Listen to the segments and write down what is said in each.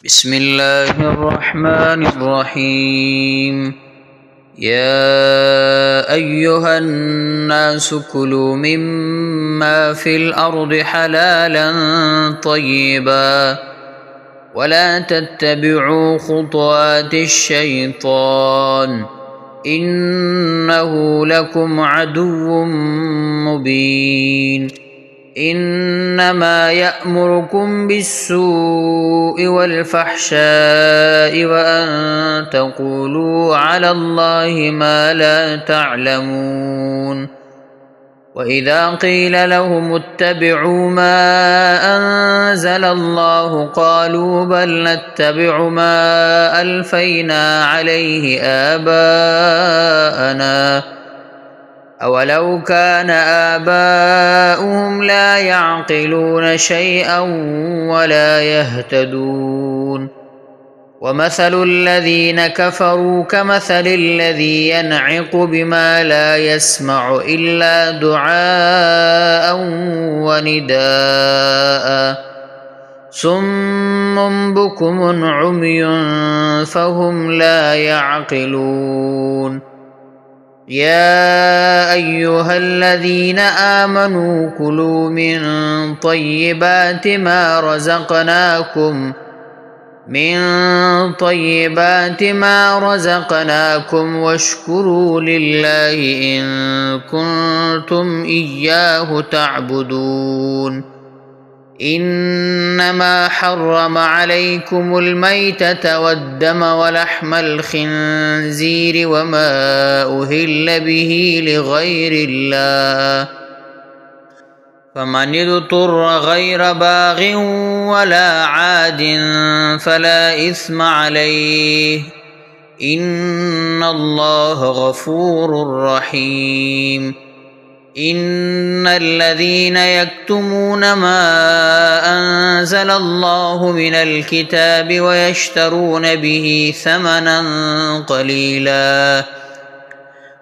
بسم الله الرحمن الرحيم. يا أيها الناس كلوا مما في الأرض حلالا طيبا ولا تتبعوا خطوات الشيطان إنه لكم عدو مبين. إنما يأمركم بالسوء والفحشاء وأن تقولوا على الله ما لا تعلمون. وإذا قيل لهم اتبعوا ما أنزل الله قالوا بل نتبع ما ألفينا عليه آباءنا أولو كان آباؤهم لا يعقلون شيئا ولا يهتدون. ومثل الذين كفروا كمثل الذي ينعق بما لا يسمع إلا دعاء ونداء صم بكم عمي فهم لا يعقلون. يا أيها الذين آمنوا كلوا من طيبات ما رزقناكم واشكروا لله إن كنتم إياه تعبدون. إنما حرم عليكم الميتة والدم ولحم الخنزير وما أهل به لغير الله فمن اضطر غير باغ ولا عاد فلا إثم عليه إن الله غفور رحيم. إن الذين يكتمون ما أنزل الله من الكتاب ويشترون به ثمنا قليلا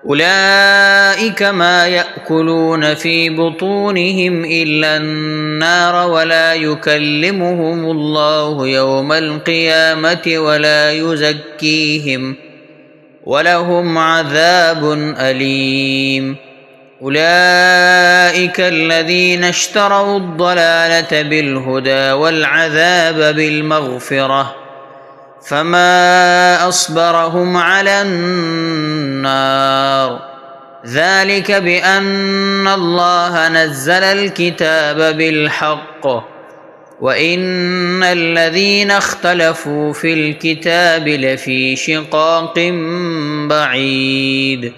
أولئك ما يأكلون في بطونهم إلا النار ولا يكلمهم الله يوم القيامة ولا يزكيهم ولهم عذاب أليم. أولئك الذين اشتروا الضلالة بالهدى والعذاب بالمغفرة فما أصبرهم على النار ذلك بأن الله نزل الكتاب بالحق وإن الذين اختلفوا في الكتاب لفي شقاق بعيد.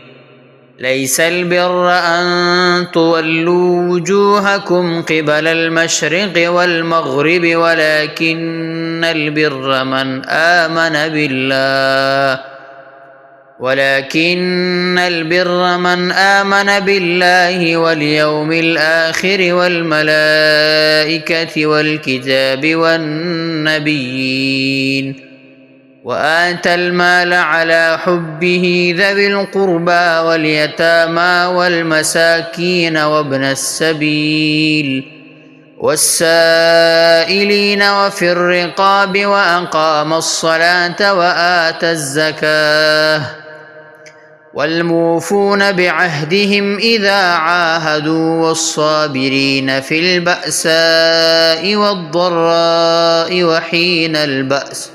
ليس البر أن تولوا وجوهكم قبل المشرق والمغرب ولكن البر من آمن بالله واليوم الآخر والملائكة والكتاب والنبيين وآتى المال على حبه ذوي القربى واليتامى والمساكين وابن السبيل والسائلين وفي الرقاب وأقام الصلاة وآتى الزكاة والموفون بعهدهم إذا عاهدوا والصابرين في البأساء والضراء وحين البأس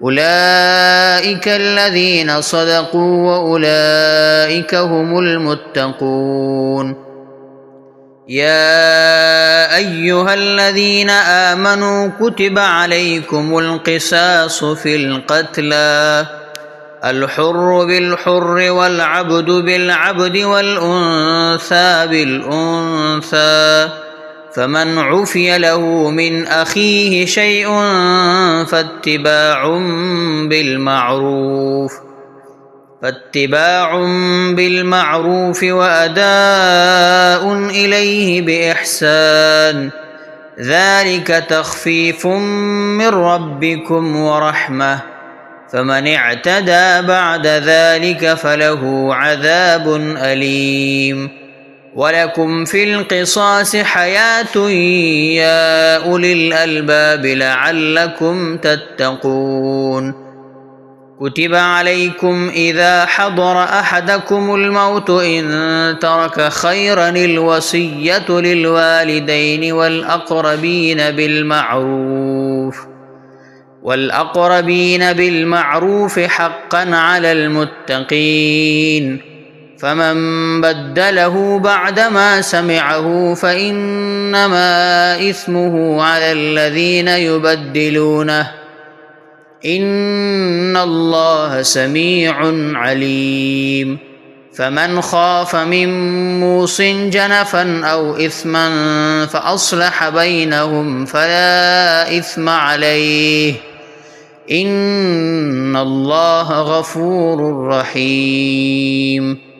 أولئك الذين صدقوا وأولئك هم المتقون. يا أيها الذين آمنوا كتب عليكم القصاص في القتلى الحر بالحر والعبد بالعبد والأنثى بالأنثى فمن عفي له من أخيه شيء فاتباع بالمعروف وأداء إليه بإحسان ذلك تخفيف من ربكم ورحمة فمن اعتدى بعد ذلك فله عذاب أليم. ولكم في القصاص حياة يا أولي الألباب لعلكم تتقون. كتب عليكم إذا حضر أحدكم الموت إن ترك خيرا الوصية للوالدين والأقربين بالمعروف حقا على المتقين. فمن بدله بعدما سمعه فإنما إثمه على الذين يبدلونه إن الله سميع عليم. فمن خاف من موص جنفا أو إثما فأصلح بينهم فلا إثم عليه إن الله غفور رحيم.